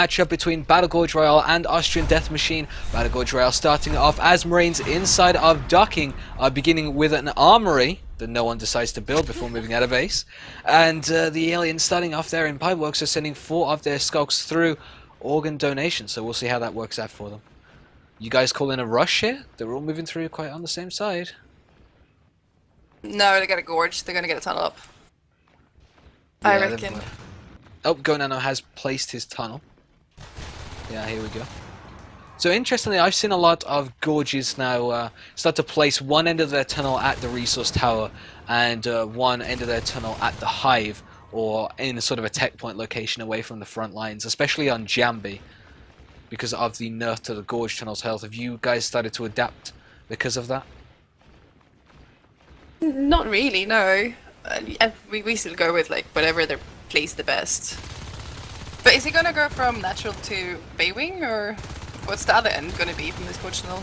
Matchup between Battle Gorge Royale and Austrian Death Machine. Battle Gorge Royale starting off as Marines inside of docking, beginning with an armory that no one decides to build before moving out of base. And the aliens starting off there in Pipeworks are sending 4 of their skulks through organ donation, so we'll see how that works out for them. You guys call in a rush here? They're all moving through quite on the same side. No, they got a gorge. They're gonna get a tunnel up. Yeah, I reckon. Oh, GoNano has placed his tunnel. Yeah, here we go. So interestingly, I've seen a lot of gorges now start to place one end of their tunnel at the resource tower and one end of their tunnel at the hive, or in a sort of a tech point location away from the front lines, especially on Jambi, because of the nerf to the gorge tunnel's health. Have you guys started to adapt because of that? Not really, no. We still go with like whatever they're placed the best. But is he gonna go from natural to Baywing, or what's the other end gonna be from this gorge tunnel?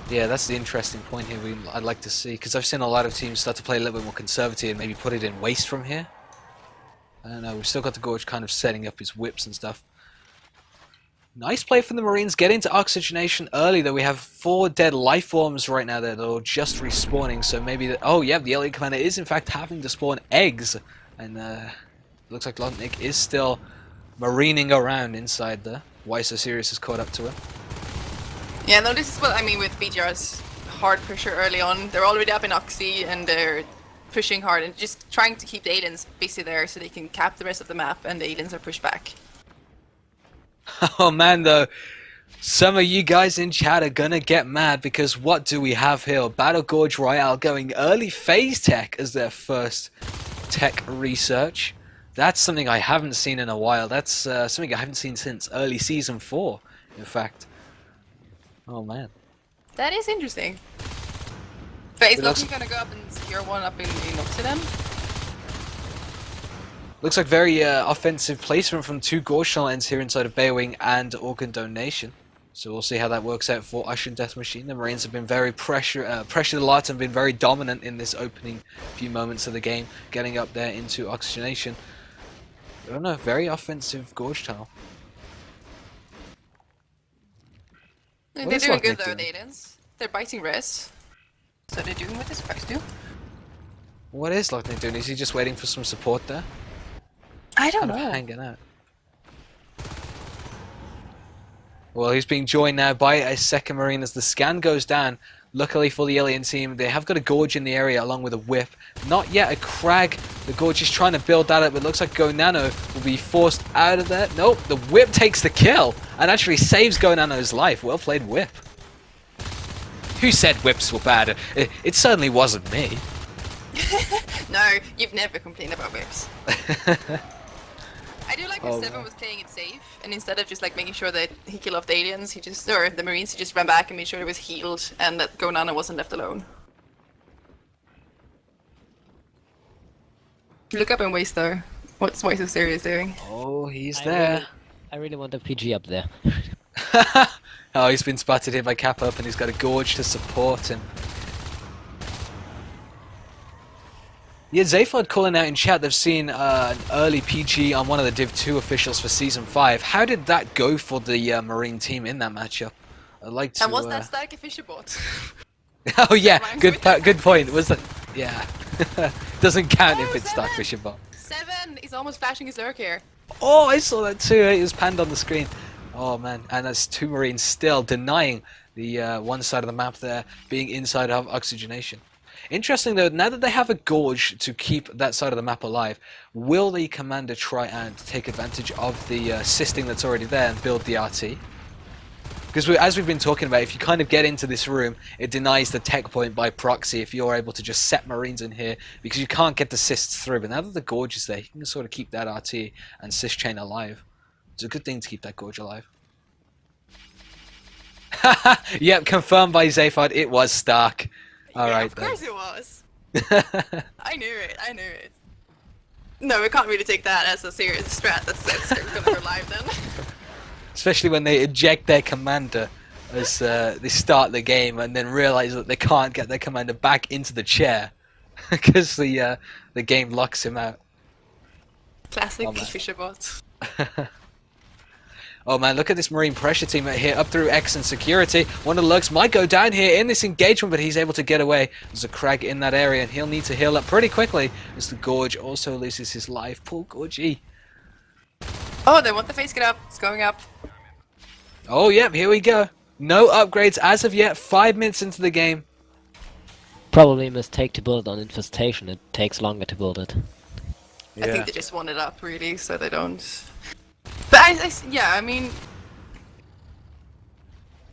Yeah, that's the interesting point here I'd like to see, because I've seen a lot of teams start to play a little bit more conservative and maybe put it in waste from here. I don't know, we've still got the gorge kind of setting up his whips and stuff. Nice play from the Marines, get into oxygenation early, though we have 4 dead life forms right now that are just respawning, so maybe oh yeah, the alien commander is in fact having to spawn eggs, and looks like Lotnik is still marining around inside there. Why So Serious has caught up to him. Yeah, no, this is what I mean with BGR's hard pressure early on. They're already up in Oxy and they're pushing hard and just trying to keep the aliens busy there so they can cap the rest of the map and the aliens are pushed back. Oh man, though, some of you guys in chat are gonna get mad, because what do we have here? Battle Gorge Royale going early phase tech as their first tech research. That's something I haven't seen in a while. That's something I haven't seen since early season 4, in fact. Oh man. That is interesting. But is Loki gonna go up and secure one up in Oxidem? Looks like very offensive placement from 2 Gorge tunnel ends here inside of Baywing and Organ Donation. So we'll see how that works out for Austrian Death Machine. The Marines have been very pressured a lot and been very dominant in this opening few moments of the game, getting up there into oxygenation. I don't know, very offensive Gorge tunnel. They're doing good though, the aliens. They're biting res. So they're doing what they're supposed to. What is Lotnik doing? Is he just waiting for some support there? I don't know. know. Hanging out. Well, he's being joined now by a second Marine as the scan goes down. Luckily for the alien team, they have got a gorge in the area along with a whip. Not yet a crag. The gorge is trying to build that up, but it looks like GoNano will be forced out of there. Nope, the whip takes the kill and actually saves GoNano's life. Well played, whip. Who said whips were bad? It certainly wasn't me. No, you've never complained about whips. I do like that Seven was playing it safe, and instead of just like making sure that he killed off the aliens, or the Marines, he just ran back and made sure it was healed and that GoNano wasn't left alone. Look up and waste though. What's Why So Serious doing? Oh, he's there. I really want a PG up there. Oh, he's been spotted here by Cap Up and he's got a gorge to support him. Yeah, Zayfod calling out in chat they've seen an early PG on one of the Div 2 officials for Season 5. How did that go for the Marine team in that matchup? I'd like to... And was that Static a Fisher bot? Oh yeah, good point. Was that... Yeah. Doesn't count if it's Static Fisher bot. 7 is almost flashing his lurk here. Oh, I saw that too. It was panned on the screen. Oh man, and that's 2 Marines still denying the one side of the map there, being inside of oxygenation. Interesting though, now that they have a gorge to keep that side of the map alive, will the commander try and take advantage of the assisting that's already there and build the RT? Because as we've been talking about, if you kind of get into this room, it denies the tech point by proxy if you're able to just set Marines in here, because you can't get the assists through. But now that the gorge is there, you can sort of keep that RT and cis chain alive. It's a good thing to keep that gorge alive. Yep, confirmed by Zayfod, it was Stark. Alright, of course it was. I knew it. No, we can't really take that as a serious strat. That's gonna go live then. Especially when they eject their commander as they start the game and then realize that they can't get their commander back into the chair because the game locks him out. Classic Fisher bot. Oh man, look at this Marine pressure team here up through X and security. One of the lugs might go down here in this engagement, but he's able to get away. There's a Crag in that area, and he'll need to heal up pretty quickly as the Gorge also loses his life. Poor Gorgie. Oh, they want the face get up. It's going up. Oh, yep, here we go. No upgrades as of yet, 5 minutes into the game. Probably a mistake to build on Infestation. It takes longer to build it. I think they just want it up, really, so they don't... But yeah, I mean...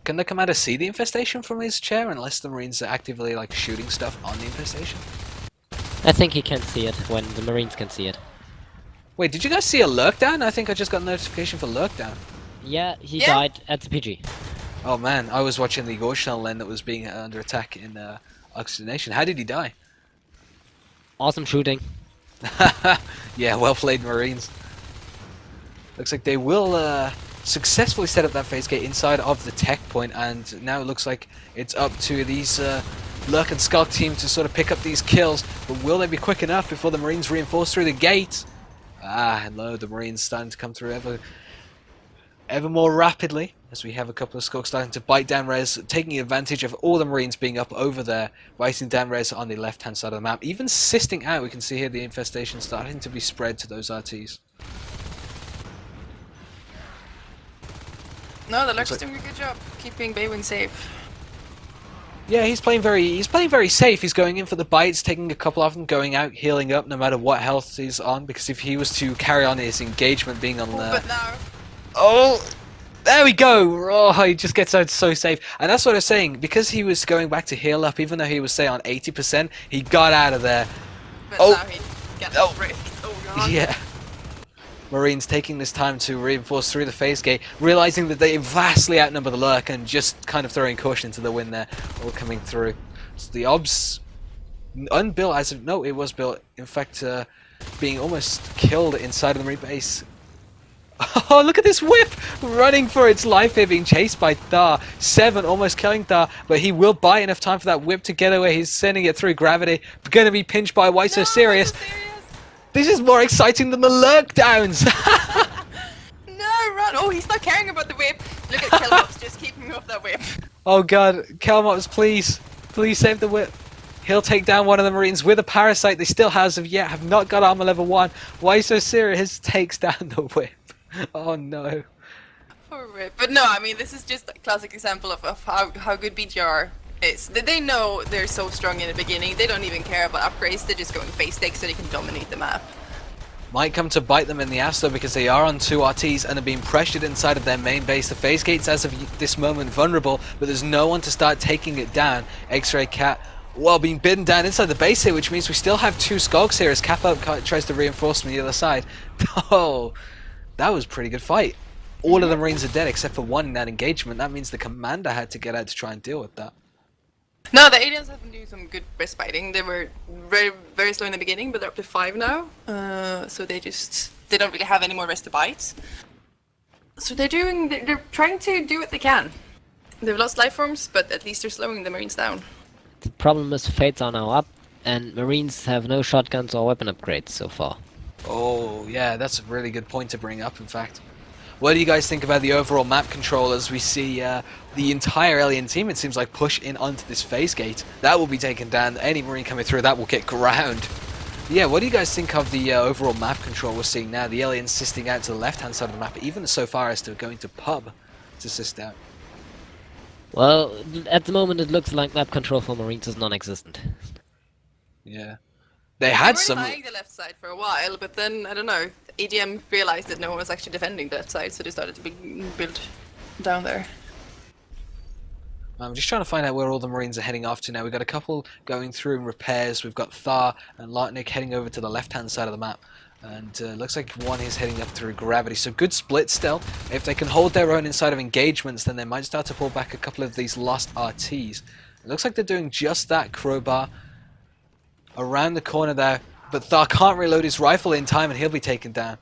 Can the commander see the infestation from his chair unless the Marines are actively like shooting stuff on the infestation? I think he can see it when the Marines can see it. Wait, did you guys see a lurk down? I think I just got a notification for lurk down. Yeah, he died at the PG. Oh man, I was watching the Gorge tunnel then that was being under attack in Oxygenation. How did he die? Awesome shooting. Yeah, well played, Marines. Looks like they will successfully set up that phase gate inside of the tech point, and now it looks like it's up to these Lurk and Skulk team to sort of pick up these kills. But will they be quick enough before the Marines reinforce through the gate? Ah, hello, the Marines starting to come through ever more rapidly, as we have a couple of Skulks starting to bite down res, taking advantage of all the Marines being up over there, biting down res on the left-hand side of the map. Even systing out, we can see here the infestation starting to be spread to those RTs. No, the Lurk's doing a good job keeping Baywin safe. Yeah, he's playing very safe. He's going in for the bites, taking a couple of them, going out, healing up no matter what health he's on, because if he was to carry on his engagement being on But now... Oh, there we go. Oh, he just gets out so safe. And that's what I was saying. Because he was going back to heal up, even though he was, say, on 80%, he got out of there. But now he gets bricked. Oh, God. Yeah. Marines taking this time to reinforce through the phase gate, realizing that they vastly outnumber the Lurk and just kind of throwing caution to the wind there, all coming through. So the OBS, unbuilt as of... No, it was built. In fact, being almost killed inside of the Marine base. Oh, look at this whip! Running for its life here, being chased by Thar. 7 almost killing Thar, but he will buy enough time for that whip to get away. He's sending it through gravity. Going to be pinched by Why So Serious? This is more exciting than the Lurk downs! No, run! Oh, he's not caring about the whip. Look at Kelmops just keeping off that whip. Oh god, Kelmops, please. Please save the whip. He'll take down one of the Marines with a Parasite. They still, as of yet, have not got armor level 1. Why So Serious takes down the whip. Oh no. Poor whip. But no, I mean, this is just a classic example of how good BGR is. They know they're so strong in the beginning. They don't even care about upgrades. They're just going face stakes so they can dominate the map. Might come to bite them in the ass though, because they are on 2 RTs and are being pressured inside of their main base. The phase gate's as of this moment vulnerable, but there's no one to start taking it down. X-Ray Cat, well, being bidden down inside the base here, which means we still have 2 Skulks here as Kappa tries to reinforce from the other side. Oh, that was a pretty good fight. All of the Marines are dead except for 1 in that engagement. That means the commander had to get out to try and deal with that. No, the aliens have been doing some good breast biting. They were very, very slow in the beginning, but they're up to 5 now. So they don't really have any more rest to bite. So they're trying to do what they can. They've lost life forms, but at least they're slowing the Marines down. The problem is Fates are now up, and Marines have no shotguns or weapon upgrades so far. Oh, yeah, that's a really good point to bring up, in fact. What do you guys think about the overall map control as we see the entire alien team, it seems like, push in onto this phase gate? That will be taken down. Any Marine coming through, that will get ground. Yeah, what do you guys think of the overall map control we're seeing now? The aliens systing out to the left-hand side of the map, even so far as to going to pub to syst out. Well, at the moment it looks like map control for Marines is non-existent. Yeah. They had They were some... buying the left side for a while, but then, I don't know, aDm realized that no one was actually defending the left side, so they started to build down there. I'm just trying to find out where all the Marines are heading off to now. We've got a couple going through in repairs. We've got Thar and Lartnik heading over to the left-hand side of the map. And looks like one is heading up through gravity. So good split still. If they can hold their own inside of engagements, then they might start to pull back a couple of these lost RTs. It looks like they're doing just that. Crowbar around the corner there. But Thar can't reload his rifle in time and he'll be taken down.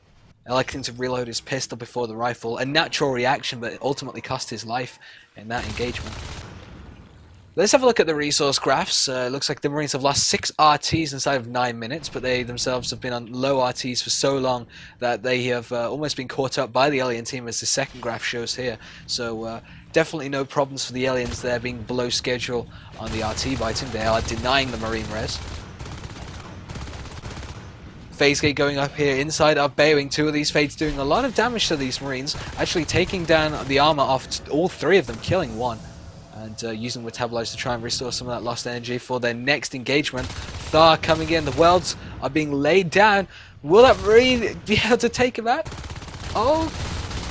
Electing to reload his pistol before the rifle. A natural reaction, but it ultimately cost his life in that engagement. Let's have a look at the resource graphs. It looks like the Marines have lost 6 RTs inside of 9 minutes, but they themselves have been on low RTs for so long that they have almost been caught up by the alien team, as the second graph shows here. So definitely no problems for the aliens there being below schedule on the RT biting. They are denying the Marine res. Phase gate going up here inside of Baywing. 2 of these Fades doing a lot of damage to these Marines, actually taking down the armor off all 3 of them, killing 1. And using Metabolize to try and restore some of that lost energy for their next engagement. Thar coming in, the welds are being laid down. Will that Marine be able to take him out? Oh,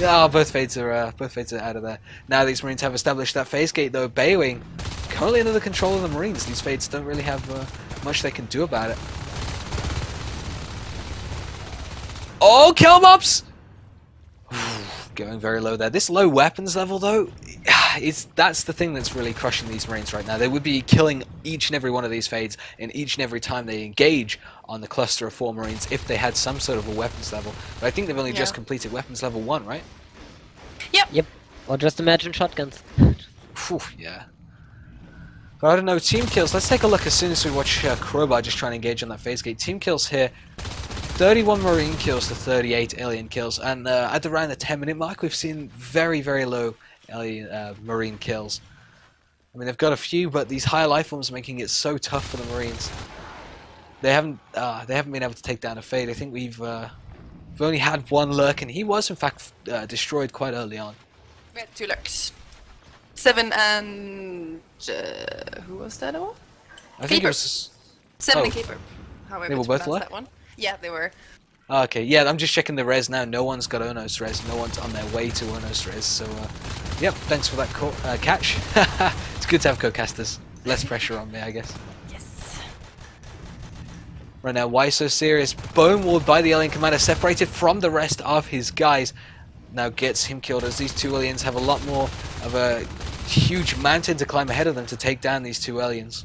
yeah, both Fades are out of there. Now these Marines have established that phase gate though. Baywing currently under the control of the Marines. These Fades don't really have much they can do about it. Oh, kill mobs! Going very low there. This low weapons level though, that's the thing that's really crushing these Marines right now. They would be killing each and every one of these Fades in each and every time they engage on the cluster of 4 Marines if they had some sort of a weapons level. But I think they've only just completed weapons level 1, right? Yep. Or just imagine shotguns. Whew, yeah. But I don't know, team kills. Let's take a look as soon as we watch Crowbar just trying to engage on that phase gate. Team kills here. 31 Marine kills to 38 alien kills, and at around the 10-minute mark we've seen very, very low alien, Marine kills. I mean, they've got a few, but these higher life forms are making it so tough for the Marines. They haven't been able to take down a Fade. I think we've only had 1 lurk, and he was in fact destroyed quite early on. We had 2 lurks. 7 and who was that one? I think it was 7 and Keeper. However, they were both lurk? that one. Yeah, they were. Okay, yeah, I'm just checking the res now. No one's got Onos res. No one's on their way to Onos res. So, yep, thanks for that catch. It's good to have co-casters. Less pressure on me, I guess. Yes. Right now, why so serious? Bonewalled by the alien commander, separated from the rest of his guys. Now gets him killed, as these 2 aliens have a lot more of a huge mountain to climb ahead of them to take down these 2 aliens.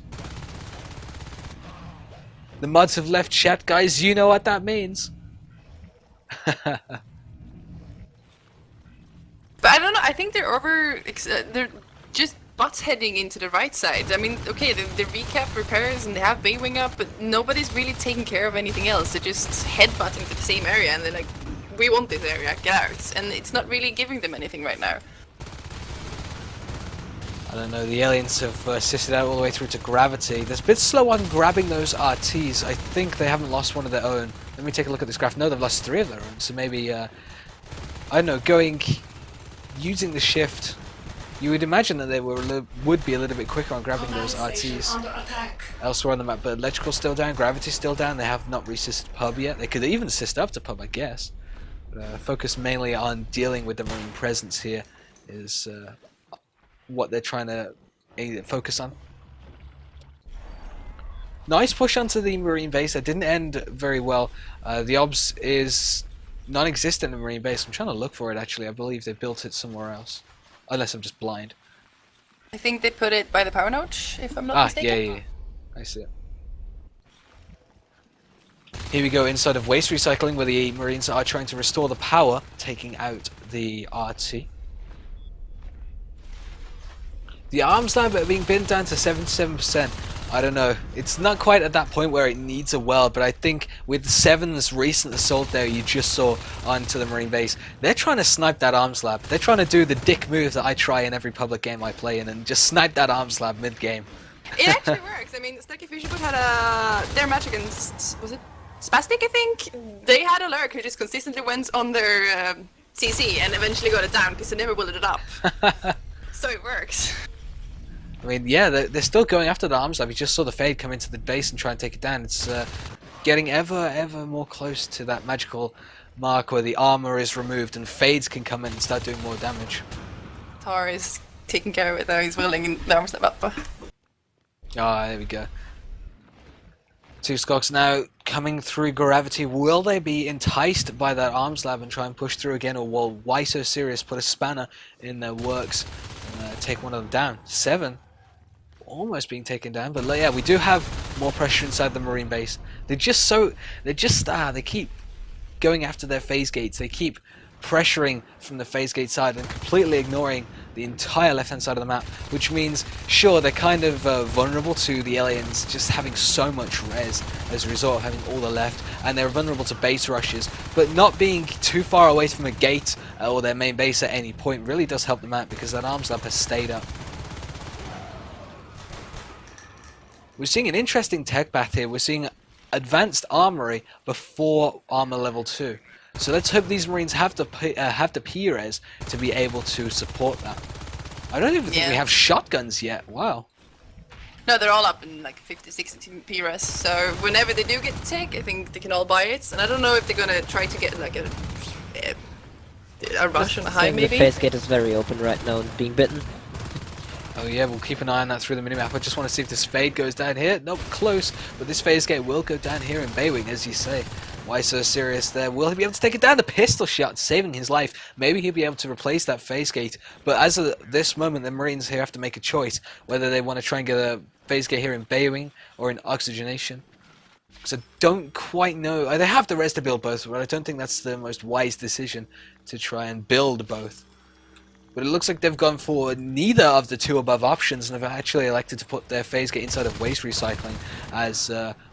The mods have left chat, guys. You know what that means. But I don't know. I think they're just butts heading into the right side. I mean, okay, the recap repairs and they have Baywing up, but nobody's really taking care of anything else. They're just headbutting to the same area, and they're like, "We want this area, get out!" And it's not really giving them anything right now. I don't know, the aliens have assisted out all the way through to Gravity. They're a bit slow on grabbing those RTs. I think they haven't lost one of their own. Let me take a look at this graph. No, they've lost 3 of their own. So maybe, I don't know, using the shift, you would imagine that they would be a little bit quicker on grabbing those RTs elsewhere on the map. But Electrical's still down, Gravity's still down. They have not resisted Pub yet. They could even assist up to Pub, I guess. But focus mainly on dealing with the Marine presence here is what they're trying to focus on. Nice push onto the Marine base. That didn't end very well. The OBS is non-existent in the Marine base. I'm trying to look for it actually. I believe they built it somewhere else. Unless I'm just blind. I think they put it by the power node, if I'm not mistaken. Yeah. I see it. Here we go inside of waste recycling, where the Marines are trying to restore the power, taking out the RT. The arms lab are being pinned down to 77%. I don't know. It's not quite at that point where it needs a weld, but I think with 7's recent assault there you just saw onto the Marine base, they're trying to snipe that arms lab. They're trying to do the dick move that I try in every public game I play in and just snipe that arms lab mid-game. It actually works. I mean, Stucky Fisherboot had their match against, was it Spastic, I think? They had a lurk who just consistently went on their CC and eventually got it down because they never bulleted it up. So it works. I mean, yeah, they're still going after the arms lab. You just saw the Fade come into the base and try and take it down. It's getting ever more close to that magical mark where the armor is removed and Fades can come in and start doing more damage. Tar is taking care of it though. He's willing the arms lab up. Ah, there we go. 2 Skogs now coming through Gravity. Will they be enticed by that arms lab and try and push through again, or will Why So Serious put a spanner in their works and take one of them down? 7 almost being taken down, but yeah, we do have more pressure inside the Marine base. They keep going after their phase gates. They keep pressuring from the phase gate side and completely ignoring the entire left-hand side of the map, which means, sure, they're kind of vulnerable to the aliens just having so much res as a result of having all the left, and they're vulnerable to base rushes, but not being too far away from a gate or their main base at any point really does help the map, because that arms lab has stayed up. We're seeing an interesting tech bath here. We're seeing advanced armory before armor level 2. So let's hope these Marines have the P-res to be able to support that. I don't even think we have shotguns yet. Wow. No, they're all up in like 50, 60 PRS. So whenever they do get the tech, I think they can all buy it. And I don't know if they're gonna try to get like a rush on a high, maybe. The phase gate is very open right now and being bitten. Oh yeah, we'll keep an eye on that through the minimap. I just want to see if this fade goes down here. Nope, close. But this phase gate will go down here in Baywing, as you say. Why so serious there? Will he be able to take it down? The pistol shot saving his life. Maybe he'll be able to replace that phase gate. But as of this moment, the Marines here have to make a choice whether they want to try and get a phase gate here in Baywing or in Oxygenation. So don't quite know. They have the res to build both, but I don't think that's the most wise decision to try and build both. But it looks like they've gone for neither of the two above options and have actually elected to put their phase gate inside of waste recycling as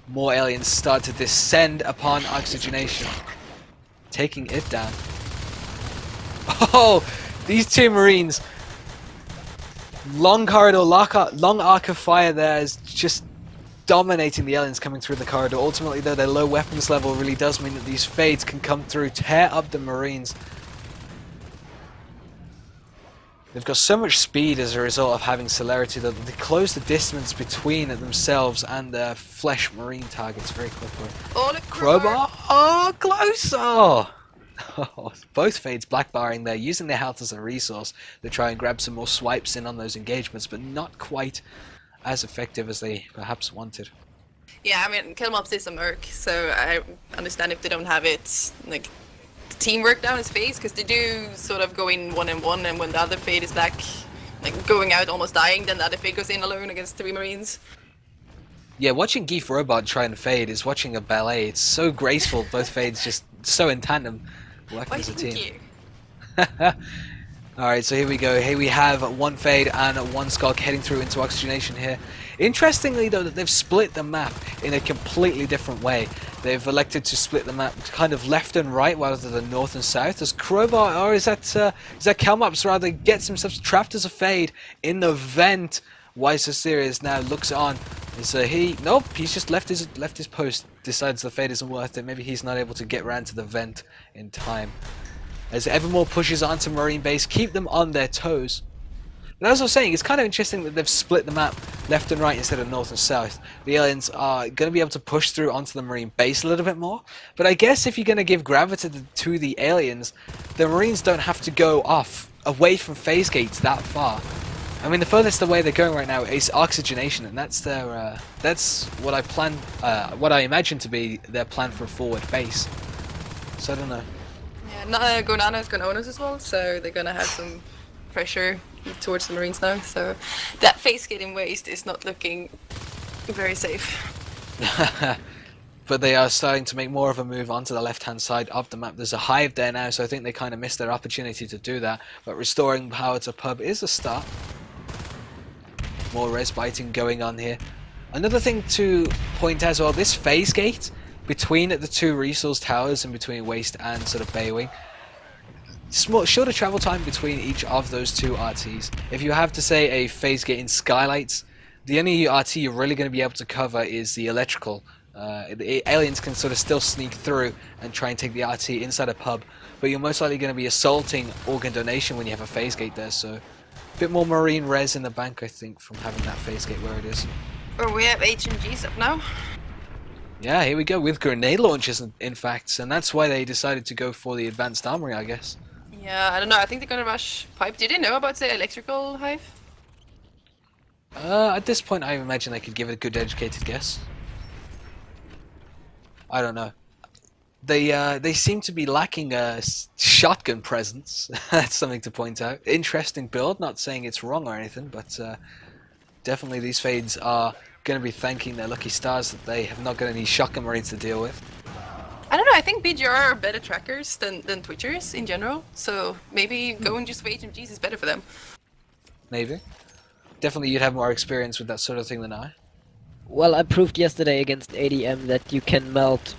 more aliens start to descend upon Oxygenation, taking it down. Oh, these two Marines. Long corridor, long arc of fire there is just dominating the aliens coming through the corridor. Ultimately, though, their low weapons level really does mean that these fades can come through, tear up the Marines. They've got so much speed as a result of having celerity that they close the distance between themselves and their flesh marine targets very quickly. Oh, look, Crowbar! Oh, close! Oh. Both fades blackbarring there, using their health as a resource to try and grab some more swipes in on those engagements, but not quite as effective as they perhaps wanted. Yeah, I mean, Killmops is a merc, so I understand if they don't have it, like, teamwork down his face, because they do sort of go in one and one, and when the other fade is like going out almost dying, then the other fade goes in alone against 3 Marines. Yeah, watching Geef Robot try and fade is watching a ballet. It's so graceful, both fades just so in tandem, working as a team. Alright, so here we go. Here we have one fade and one Skulk heading through into Oxygenation here. Interestingly though, that they've split the map in a completely different way. They've elected to split the map kind of left and right rather than north and south. As Crowbar, or is that Kelmops rather, gets himself trapped as a fade in the vent. Why so serious now looks on. Is nope, he's just left his post, decides the fade isn't worth it. Maybe he's not able to get around to the vent in time. As Evermore pushes onto Marine base, keep them on their toes. But as I was saying, it's kind of interesting that they've split the map left and right instead of north and south. The aliens are going to be able to push through onto the Marine base a little bit more. But I guess if you're going to give gravity to the aliens, the Marines don't have to go off away from phase gates that far. I mean, the furthest away they're going right now is Oxygenation, and that's their that's what I imagine to be their plan for a forward base. So I don't know. Yeah, Gonana is going to own us as well, so they're going to have some pressure towards the Marines now. So that phase getting waste is not looking very safe. But they are starting to make more of a move onto the left-hand side of the map. There's a hive there now, so I think they kind of missed their opportunity to do that. But restoring power to pub is a start. More res biting going on here. Another thing to point out as well, this phase gate between the two resource towers and between Waste and sort of Baywing, shorter travel time between each of those two RTs. If you have to say a phase gate in Skylights, the only RT you're really going to be able to cover is the electrical. The aliens can sort of still sneak through and try and take the RT inside a pub, but you're most likely going to be assaulting organ donation when you have a phase gate there, so a bit more marine res in the bank, I think, from having that phase gate where it is. Oh, we have HMGs up now. Yeah, here we go, with grenade launchers, in fact, and that's why they decided to go for the advanced armory, I guess. Yeah, I don't know, I think they're gonna rush pipe. Did they know about the electrical hive? At this point, I imagine they could give it a good educated guess. I don't know. They seem to be lacking a shotgun presence. That's something to point out. Interesting build, not saying it's wrong or anything, but definitely these fades are going to be thanking their lucky stars that they have not got any shotgun marines to deal with. I don't know, I think BGR are better trackers than Twitchers in general. So maybe going just for HMGs is better for them. Maybe. Definitely you'd have more experience with that sort of thing than I. Well, I proved yesterday against aDm that you can melt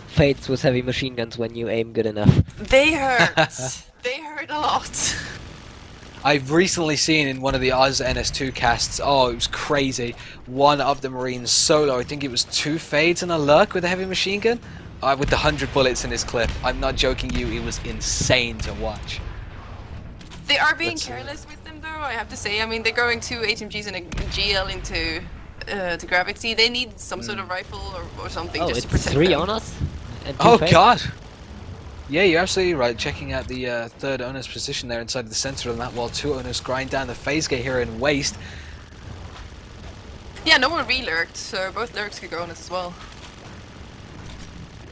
Fates with heavy machine guns when you aim good enough. They hurt. They hurt a lot. I've recently seen in one of the Oz NS2 casts, oh, it was crazy. One of the Marines solo, I think it was 2 Fades and a Lurk with a heavy machine gun, with the 100 bullets in his clip. I'm not joking you, it was insane to watch. They are being careless with them though, I have to say. I mean, they're going 2 HMGs and a GL into to Gravity. They need some sort of rifle or something Oh, just to it's protect 3 them. on us? And 2 Oh Fates? god! Yeah, you're absolutely right. Checking out the third owner's position there inside the center of the map while 2 owners grind down the phase gate here in Waste. Yeah, no one re-lurked, so both lurks could go on us as well.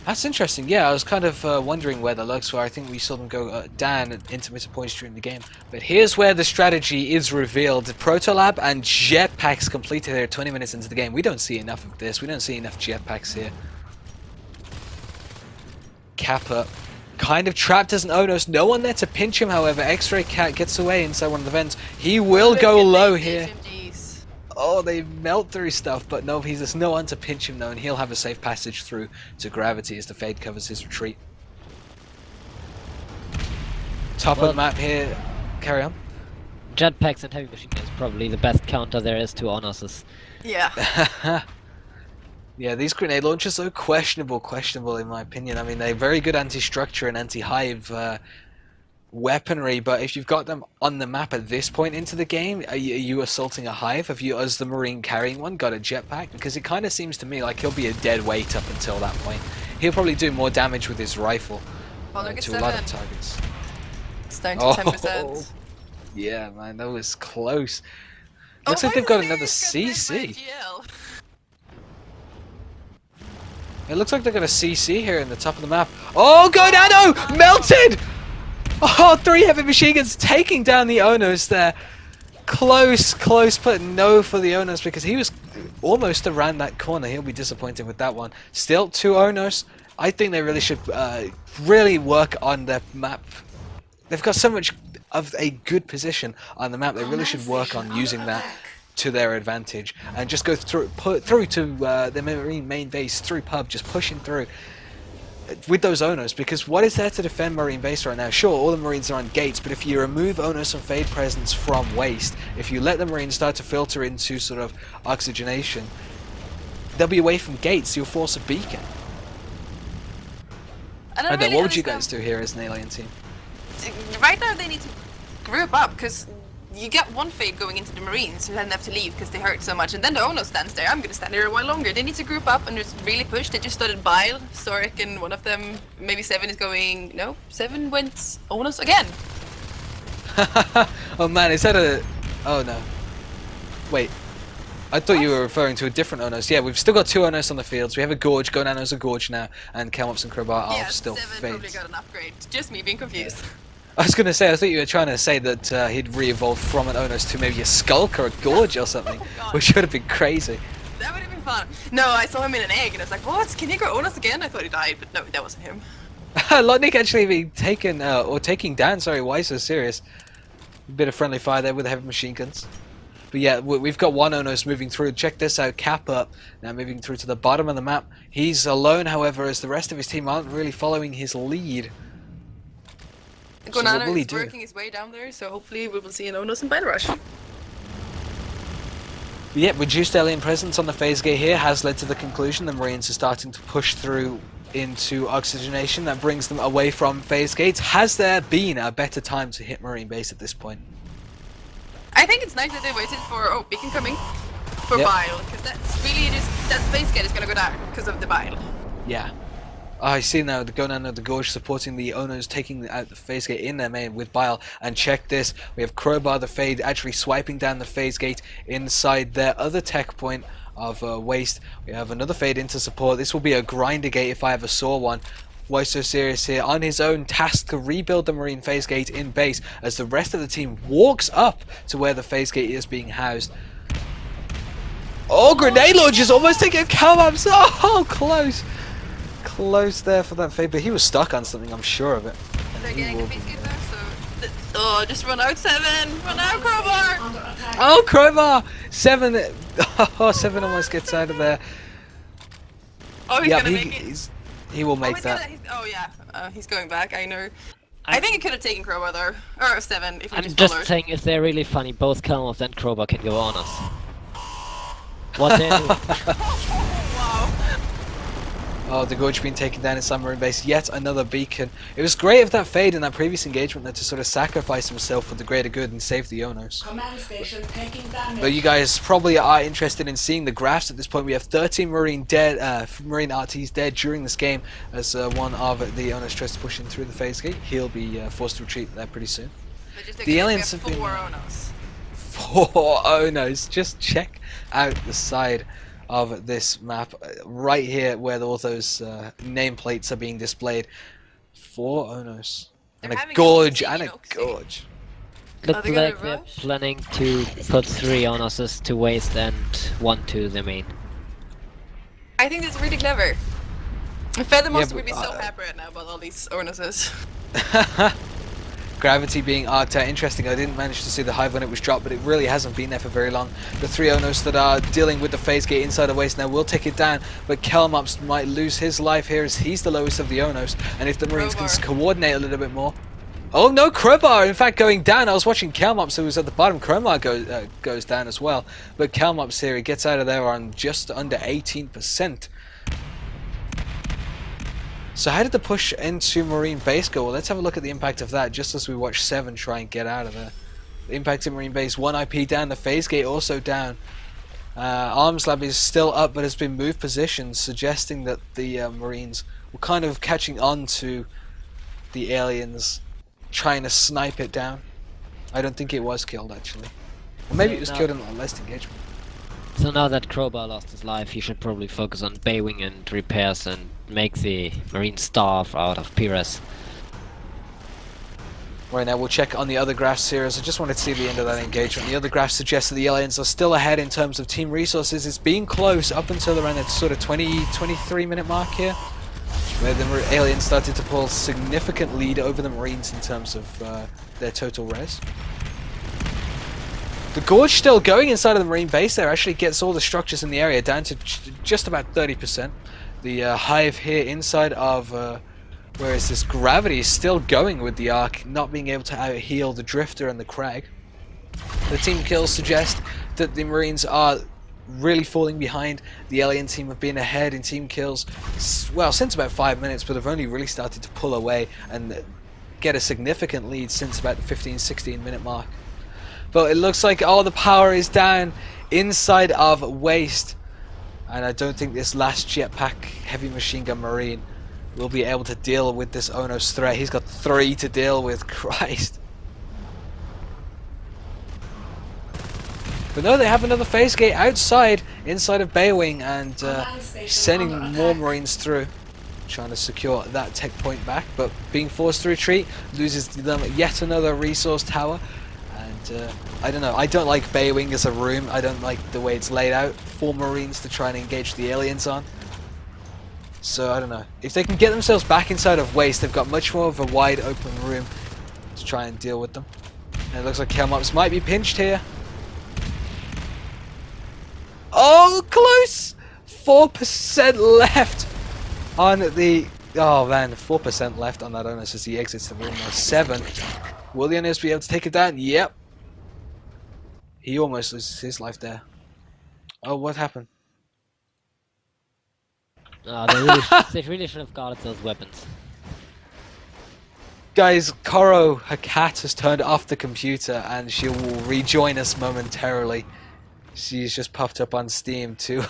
That's interesting. Yeah, I was kind of wondering where the lurks were. I think we saw them go down at intermittent points during the game. But here's where the strategy is revealed. Protolab and jetpacks completed there 20 minutes into the game. We don't see enough of this. We don't see enough jetpacks here. Kappa kind of trapped as an Onos. No one there to pinch him, however. X-Ray Cat gets away inside one of the vents. He will go low here. HMGs. Oh, they melt through stuff, but no, there's no one to pinch him though, and he'll have a safe passage through to Gravity as the Fade covers his retreat. Top of the map here. Carry on. Jetpacks and heavy machine guns probably the best counter there is to Onos's. Yeah. Yeah, these grenade launchers are questionable in my opinion. I mean, they're very good anti-structure and anti-hive weaponry, but if you've got them on the map at this point into the game, are you assaulting a hive? Have you, as the Marine carrying one, got a jetpack? Because it kind of seems to me like he'll be a dead weight up until that point. He'll probably do more damage with his rifle Oh, look at to a lot of 7. targets. It's down to Oh, 10%. yeah, man, that was close. Oh, Looks like why they've is got there another a CC. GL? It looks like they've got a CC here in the top of the map. Oh, go Nano! Melted! Oh, 3 heavy machine guns taking down the Onos there. Close, but no for the Onos because he was almost around that corner. He'll be disappointed with that one. Still 2 Onos. I think they really should really work on their map. They've got so much of a good position on the map. They really should work on using that to their advantage and just go through to the Marine main base through pub, just pushing through with those Onos, because what is there to defend Marine base right now? Sure, all the Marines are on gates, but if you remove Onos and Fade presence from Waste, if you let the Marines start to filter into sort of oxygenation, they'll be away from gates. You'll force a beacon. I don't I know, really what would you understand. guys do here as an alien team? Right now they need to group up because you get one Fade going into the Marines who then have to leave because they hurt so much, and then the Ono stands there. I'm gonna stand there a while longer. They need to group up and just really push. They just started Bile, Sorek, and one of them, maybe 7 is going. No, 7 went Onos again. Oh man, is that a... Oh no. Wait. I thought you were referring to a different Onos. Yeah, we've still got 2 Onos on the fields. We have a Gorge, Go Nano's a Gorge now, and Kelmops and Crowbar are Yeah, still 7 probably Fades. got an upgrade. Just me being confused. I was gonna say, I thought you were trying to say that he'd re-evolved from an Onos to maybe a Skulk or a Gorge or something, Oh, God. which would have been crazy. That would have been fun. No, I saw him in an egg and I was like, what? Can he go Onos again? I thought he died, but no, that wasn't him. Lotnik actually being taken, or taking down, sorry, why so serious? A bit of friendly fire there with the heavy machine guns. But yeah, we've got 1 Onos moving through. Check this out, Cap up, now moving through to the bottom of the map. He's alone, however, as the rest of his team aren't really following his lead. So what Gonano will he is do? working his way down there, so hopefully we will see an Onos and Bile Rush. Yeah, reduced alien presence on the phase gate here has led to the conclusion the Marines are starting to push through into oxygenation. That brings them away from phase gates. Has there been a better time to hit Marine base at this point? I think it's nice that they waited for, beacon coming, for Yep. Bile, because that's really just, that base gate is gonna go down because of the Bile. Yeah. I see now the Gonan of the Gorge supporting the Onos, taking out the phase gate in their main with Bile. And check this, we have Crowbar the Fade actually swiping down the phase gate inside their other tech point of Waste. We have another Fade into support. This will be a grinder gate if I ever saw one. Why so serious here? On his own, tasked to rebuild the Marine phase gate in base as the rest of the team walks up to where the phase gate is being housed. Oh, grenade launchers almost taking Calmabs. Oh, close. close there for that fade, but he was stuck on something, I'm sure of it. They're He getting will a be- face there, so... Oh, just run out, 7! Run out, Crowbar! Oh, Crowbar! 7! Oh, 7 almost gets out of there. Oh, he's Yep, gonna make it. he will make he's that. oh yeah, he's going back, I know. I think it could have taken Crowbar there. Or 7, if we I'm just just followed. saying, if they're really funny, both Kalmov and Crowbar can go on us. What they're doing. Wow. Oh, the Gorge being taken down in submarine base. Yet another beacon. It was great of that fade in that previous engagement there to sort of sacrifice himself for the greater good and save the Onos. Command station taking damage. But you guys probably are interested in seeing the graphs at this point. We have 13 Marine dead, Marine RTs dead during this game as one of the Onos tries to push in through the phase gate. He'll be forced to retreat there pretty soon. The aliens have been... 4 Onos. 4 Onos. Just check out the side of this map right here where all those nameplates are being displayed. 4 Onos. And They're a having a gorge meeting and in a Oxy. gorge. Look they gonna like they're rush? planning to put 3 on us to waste and 1 to the main. I think that's really clever. Feathermonster but, would be so happy right now about all these Onoses. Gravity being arced out. Interesting, I didn't manage to see the hive when it was dropped, but it really hasn't been there for very long. The 3 Onos that are dealing with the phase gate inside the waste now will take it down, but Kelmops might lose his life here as he's the lowest of the Onos, and if the Marines can Crowbar. coordinate a little bit more... Oh no, Crowbar in fact going down. I was watching Kelmops who was at the bottom. Crowbar goes down as well, but Kelmops here, he gets out of there on just under 18%. So how did the push into Marine base go? Well, let's have a look at the impact of that just as we watch 7 try and get out of there. The impact in Marine base, 1 IP down, the phase gate also down. Arms Lab is still up but has been moved positions, suggesting that the Marines were kind of catching on to the aliens, trying to snipe it down. I don't think it was killed actually. Or maybe So it was now- killed in the last engagement. So now that Crowbar lost his life, he should probably focus on Baywing and repairs and make the Marine starve out of Pires. Right now we'll check on the other graphs here as I just wanted to see the end of that engagement. The other graphs suggest that the aliens are still ahead in terms of team resources. It's been close up until around that sort of 23 minute mark here, where the aliens started to pull significant lead over the Marines in terms of their total res. The Gorge still going inside of the Marine base there, actually gets all the structures in the area down to just about 30%. The hive here inside of, where is this, Gravity is still going with the Arc, not being able to out-heal the Drifter and the Crag. The team kills suggest that the Marines are really falling behind. The alien team have been ahead in team kills, well, since about 5 minutes, but have only really started to pull away and get a significant lead since about the 15-16 minute mark. But it looks like all the power is down inside of Waste, and I don't think this last jetpack heavy machine gun Marine will be able to deal with this Onos threat. He's got 3 to deal with. Christ. But no, they have another phase gate outside, inside of Baywing, and sending more Marines through, trying to secure that tech point back, but being forced to retreat, loses them yet another resource tower. And I don't know, I don't like Baywing as a room. I don't like the way it's laid out for Marines to try and engage the aliens on. So I don't know, if they can get themselves back inside of Waste, they've got much more of a wide open room to try and deal with them. And it looks like Kelmops might be pinched here. Oh, close! 4% left on the... Oh man, 4% left on that Onos as he exits the room now. 7. Will the Onos be able to take it down? Yep. He almost loses his life there. Oh, what happened? They really should have guarded those weapons. Guys, Koro, her cat, has turned off the computer and she will rejoin us momentarily. She's just popped up on Steam to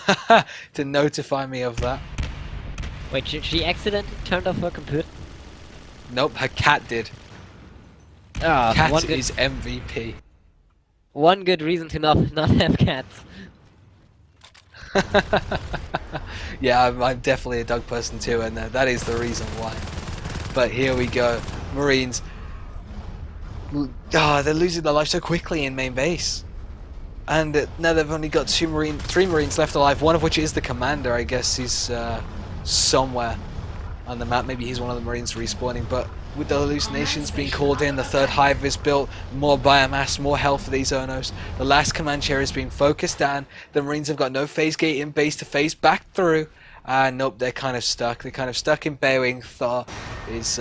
to notify me of that. Wait, she accidentally turned off her computer? Nope, her cat did. Ah, Cat is MVP. one good reason to not have cats. Yeah, I'm definitely a dog person too, and that is the reason why. But here we go, Marines. They're losing their life so quickly in main base, and now they've only got 3 Marines left alive. One of which is the commander. I guess he's somewhere on the map. Maybe he's one of the Marines respawning, but with the hallucinations being called in, the third hive is built, more biomass, more health for these Zonos. The last command chair is being focused down. The Marines have got no phase gate in base to phase back through. Nope, they're kind of stuck. They're kind of stuck in Beowing. Thor is